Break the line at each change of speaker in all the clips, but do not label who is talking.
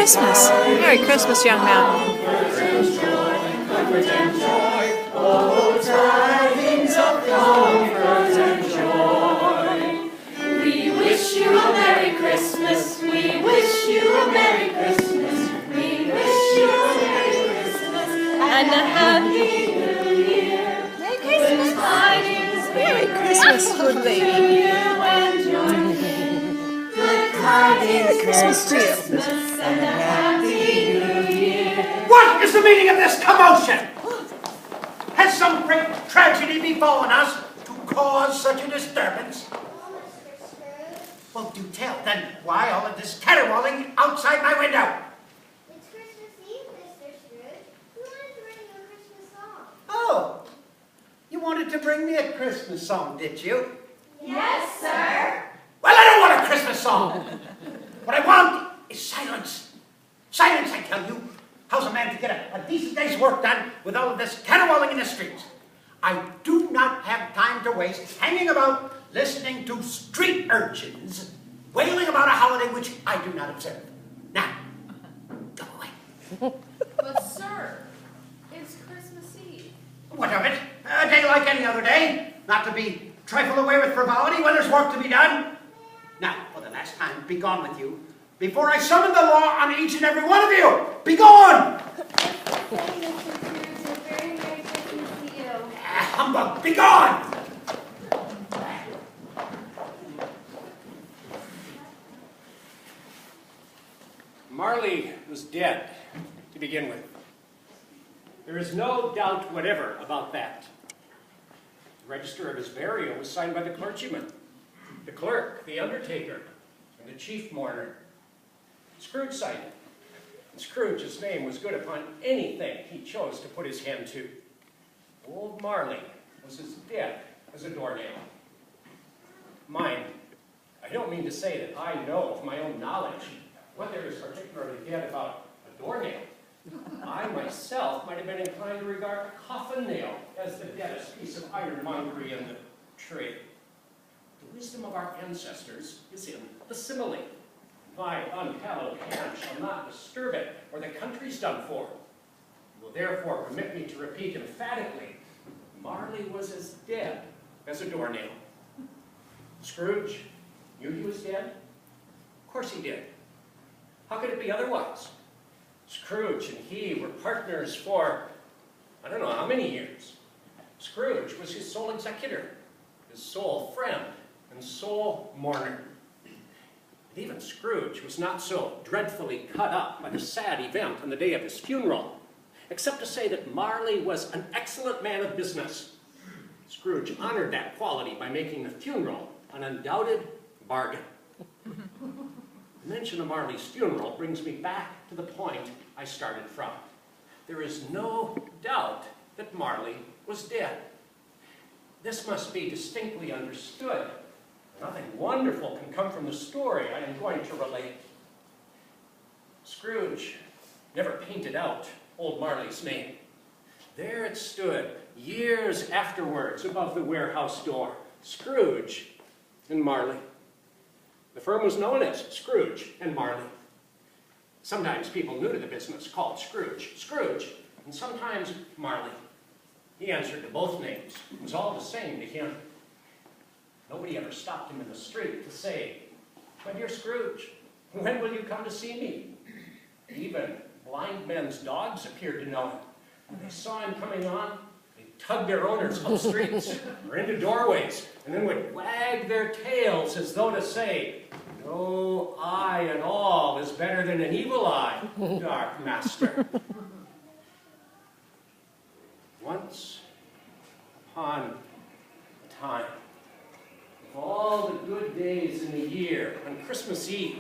Christmas. Merry Christmas, young man.
Oh, tidings of comfort and joy. We wish you a Merry Christmas. We wish you a Merry Christmas. We wish you a Merry Christmas and a Happy New Year.
Merry Christmas.
Good tidings,
Merry Christmas, good lady.
Good tidings,
Merry Christmas to you.
Christmas and a Happy New Year.
What is the meaning of this commotion? Has some great tragedy befallen us to cause such a disturbance? Well, do tell, then, why all of this caterwauling outside my window?
It's Christmas Eve, Mr. Scrooge. We wanted to bring you a Christmas song.
Oh, you wanted to bring me a Christmas song, did you?
Yes, sir.
Well, I don't want a Christmas song. What I want is silence. Silence, I tell you. How's a man to get a decent day's work done with all of this caterwauling in the streets? I do not have time to waste hanging about listening to street urchins wailing about a holiday which I do not observe. Now, go away.
But sir, it's Christmas Eve.
What of it? A day like any other day. Not to be trifled away with frivolity when there's work to be done. Now, for the last time, be gone with you. Before I summon the law on each and every one of you. Be gone!
Say, Mr. Scrooge, a very Merry Christmas to you.
Humbug, be gone!
Marley was dead, to begin with. There is no doubt whatever about that. The register of his burial was signed by the clergyman, the clerk, the undertaker, and the chief mourner. Scrooge signed it, and Scrooge's name was good upon anything he chose to put his hand to. Old Marley was as dead as a doornail. Mind, I don't mean to say that I know of my own knowledge what there is particularly dead about a doornail. I myself might have been inclined to regard a coffin nail as the deadest piece of ironmongery in the trade. The wisdom of our ancestors is in the simile. My unhallowed hand shall not disturb it, or the country's done for. You will therefore permit me to repeat emphatically, Marley was as dead as a doornail. Scrooge knew he was dead? Of course he did. How could it be otherwise? Scrooge and he were partners for, I don't know how many years. Scrooge was his sole executor, his sole friend, and sole mourner. And even Scrooge was not so dreadfully cut up by the sad event on the day of his funeral, except to say that Marley was an excellent man of business. Scrooge honored that quality by making the funeral an undoubted bargain. The mention of Marley's funeral brings me back to the point I started from. There is no doubt that Marley was dead. This must be distinctly understood. Nothing wonderful can come from the story I am going to relate. Scrooge never painted out old Marley's name. There it stood, years afterwards, above the warehouse door. Scrooge and Marley. The firm was known as Scrooge and Marley. Sometimes people new to the business called Scrooge, and sometimes Marley. He answered to both names. It was all the same to him. Nobody ever stopped him in the street to say, "My dear Scrooge, when will you come to see me?" Even blind men's dogs appeared to know him. When they saw him coming on, they tugged their owners up streets or into doorways, and then would wag their tails as though to say, "No eye at all is better than an evil eye, dark master." Once upon a time, of all the good days in the year, on Christmas Eve,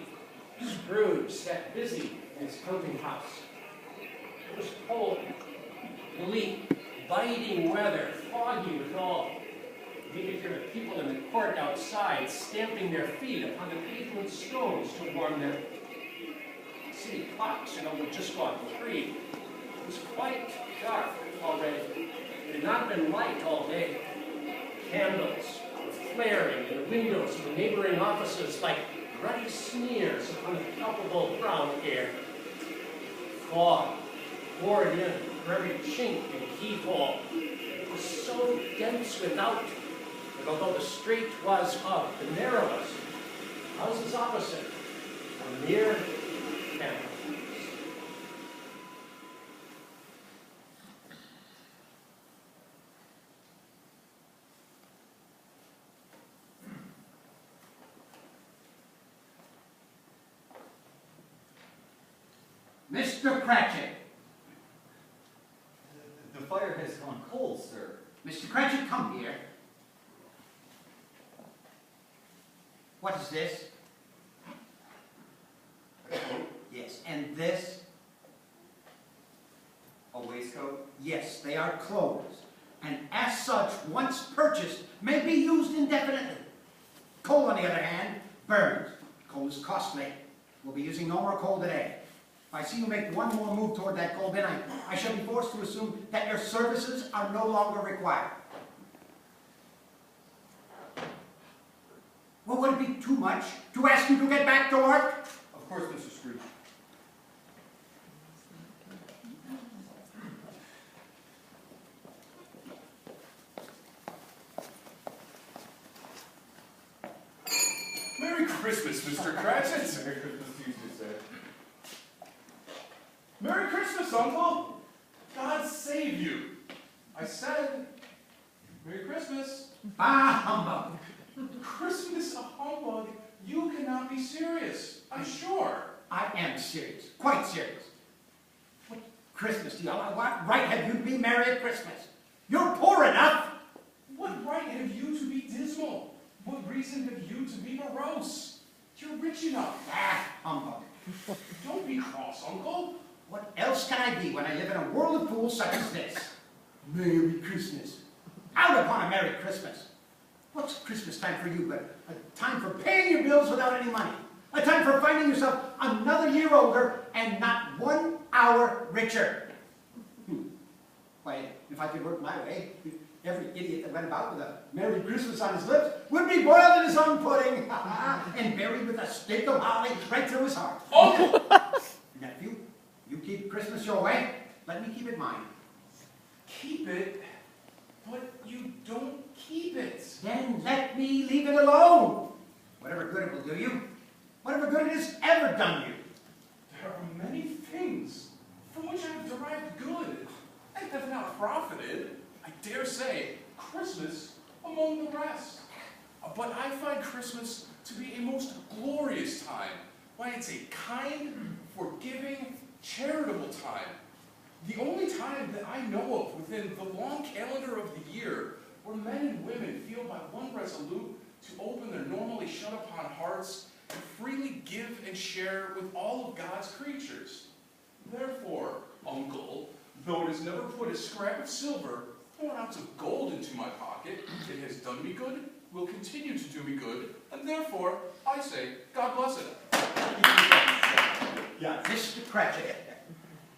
Scrooge sat busy in his counting house. It was cold, bleak, biting weather, foggy withal. He could hear the people in the court outside stamping their feet upon the pavement stones to warm them. The city clocks had only just gone 3. It was quite dark already. It had not been light all day. Candles were flaring in the windows of the neighboring offices like ruddy smears upon the palpable brown air. fog poured in through every chink and keyhole. It was so dense without that although the street was of the narrowest, houses opposite were mere families.
Mr. Cratchit.
The fire has gone cold, sir.
Mr. Cratchit, come here. What is this? Yes, and this?
A waistcoat?
Yes, they are clothes, and as such, once purchased, may be used indefinitely. Coal, on the other hand, burns. Coal is costly. We'll be using no more coal today. If I see you make one more move toward that coal bin, I shall be forced to assume that your services are no longer required. Well, would it be too much to ask you to get back to work?
Of course, Mr. Scrooge.
Merry Christmas, Mr. Cratchit.
Merry Christmas to you, too, sir.
Merry Christmas, Uncle. God save you. I said, Merry Christmas.
Bah, humbug.
Christmas a humbug? You cannot be serious. I'm sure.
I am serious, quite serious. What Christmas do you, what right have you to be merry at Christmas? You're poor enough.
What right have you to be dismal? What reason have you to be morose? You're rich enough.
Ah, humbug.
Don't be cross, Uncle.
What else can I be when I live in a world of fools such as this? Merry Christmas. Out upon a Merry Christmas. What's Christmas time for you but a time for paying your bills without any money? A time for finding yourself another year older and not 1 hour richer. Why, if I could work my way, every idiot that went about with a Merry Christmas on his lips would be boiled in his own pudding and buried with a stake of holly right through his heart.
Uncle!
Nephew, you keep Christmas your way, let me keep it mine.
Keep it, but you don't keep it.
Then let me leave it alone. Whatever good it will do you, whatever good it has ever done you.
There are many things from which I have derived good and have not profited. I dare say Christmas among the rest. But I find Christmas to be a most glorious time. Why, it's a kind, forgiving, charitable time. The only time that I know of within the long calendar of the year where men and women feel by one resolute to open their normally shut upon hearts and freely give and share with all of God's creatures. Therefore, Uncle, though it has never put a scrap of silver or an ounce of gold into my pocket, it has done me good, will continue to do me good, and therefore, I say, God bless it.
Yeah. Mr. Cratchit,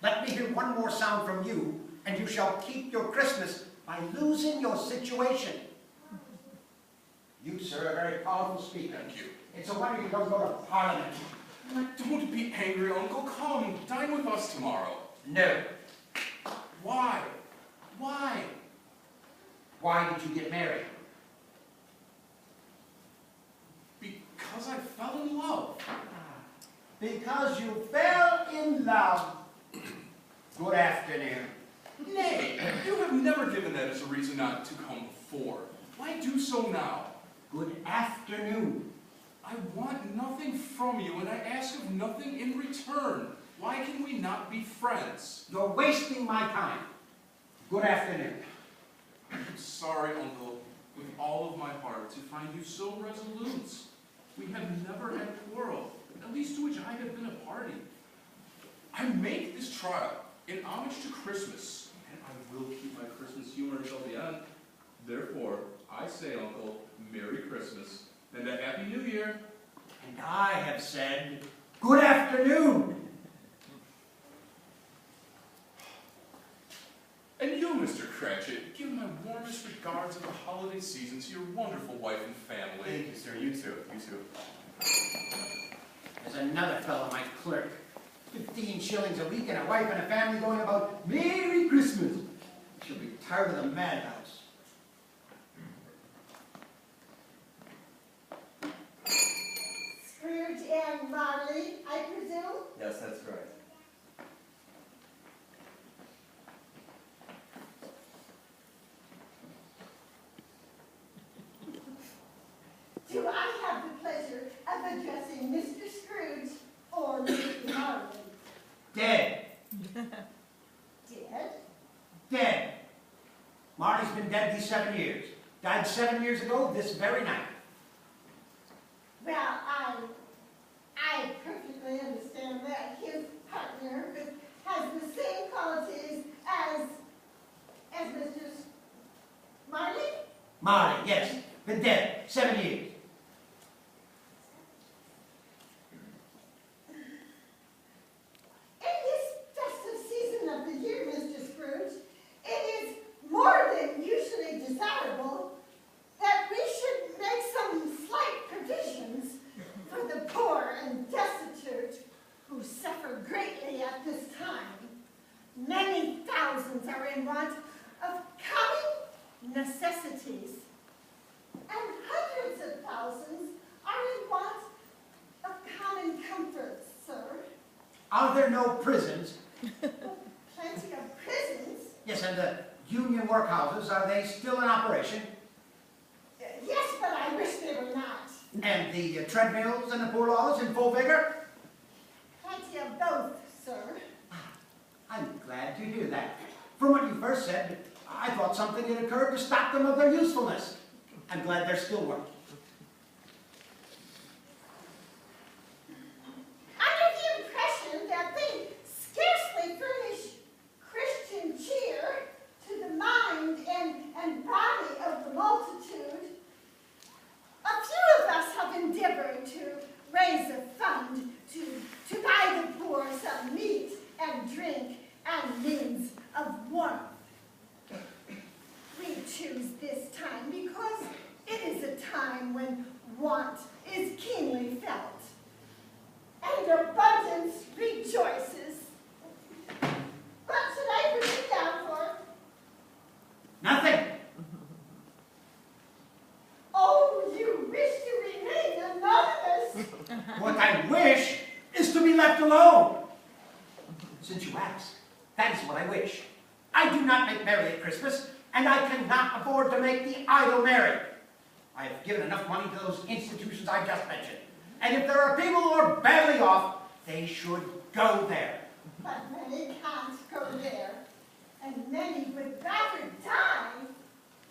let me hear one more sound from you, and you shall keep your Christmas by losing your situation. You, sir, are a very powerful speaker.
Thank you.
It's a wonder you don't go to Parliament.
Don't be angry, Uncle. Come, dine with us tomorrow.
No.
Why? Why?
Why did you get married?
Because I fell in love.
Because you fell in love. Good afternoon.
Nay, you have never given that as a reason not to come before. Why do so now?
Good afternoon.
I want nothing from you, and I ask of nothing in return. Why can we not be friends?
You're wasting my time. Good afternoon.
I'm sorry, Uncle, with all of my heart, to find you so resolute. We have never had quarrel, at least to which I have been a party. I make this trial in homage to Christmas, and I will keep my Christmas humor until the end. Therefore, I say, Uncle, Merry Christmas, and a Happy New Year.
And I have said, good afternoon.
And you, Mr. Cratchit, give my warmest regards of the holiday season to your wonderful wife and family.
Thank you, sir. You too. You too.
There's another fellow, my clerk. 15 shillings a week and a wife and a family going about Merry Christmas. She'll be tired of the madhouse.
Scrooge and Marley, I presume?
Yes, that's right.
Do I have the pleasure of addressing Mr. Scrooge or Mr. Marley?
Dead.
Dead?
Dead. Marty's been dead these 7 years. Died 7 years ago this very night.
Well, I perfectly understand that his partner has the same qualities as Mr. Marley?
Marty, yes. Been dead 7 years.
In this festive season of the year, Mr. Scrooge, it is more than usually desirable that we should make some slight provisions for the poor and destitute who suffer greatly at this time. Many thousands are in want of common necessities, and hundreds of thousands are in want of common comforts, sir.
Are there no prisons?
Plenty of prisons.
Yes, and the union workhouses, are they still in operation?
Yes, but I wish they were not.
And the treadmills and the poor laws in full vigor?
Plenty of both, sir.
I'm glad to hear that. From what you first said, I thought something had occurred to stop them of their usefulness. I'm glad they're still working.
Under the impression that they scarcely furnish Christian cheer to the mind and body of the multitude, a few of us have endeavored to raise a fund to buy the poor some meat and drink and means of warmth. We choose this time because it is a time when want is keenly felt, and abundance rejoices. What should I put it down for?
Nothing.
Oh, you wish to remain anonymous.
What I wish is to be left alone. Since you ask, that is what I wish. I do not make merry at Christmas, and I cannot afford to make the idle merry. I have given enough money to those institutions I just mentioned. And if there are people who are badly off, they should go there.
But many can't go there, and many would rather die.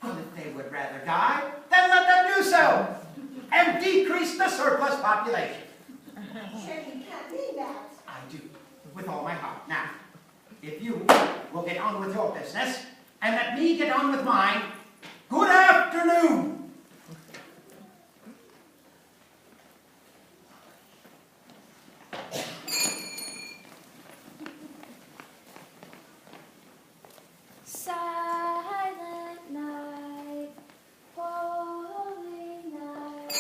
Well, if they would rather die, then let them do so, and decrease the surplus population.
Sure you can't mean that.
I do, with all my heart. Now, if you will get on with your business, and let me get on with mine, good afternoon.
Silent night, holy night,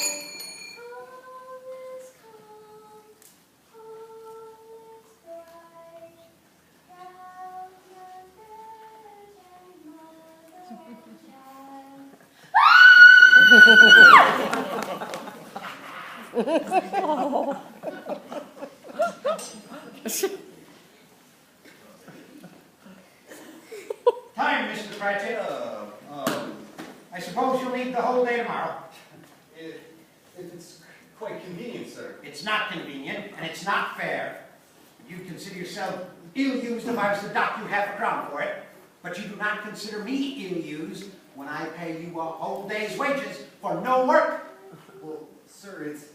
all is calm, all is bright, round the Virgin Mother
Time, Mr. Cratchit. I suppose you'll need the whole day tomorrow.
If it's quite convenient, sir.
It's not convenient, and it's not fair. You'd consider yourself ill-used if I was to dock you half a crown for it, but you do not consider me ill-used when I pay you a whole day's wages for no work.
Well, sir, it's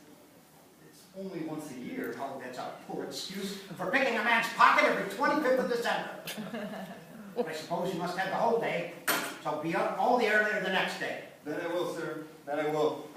only once a year.
Oh, that's a poor excuse for picking a man's pocket every 25th of December. But I suppose you must have the whole day, so be up all the earlier the next day.
That I will, sir. That I will.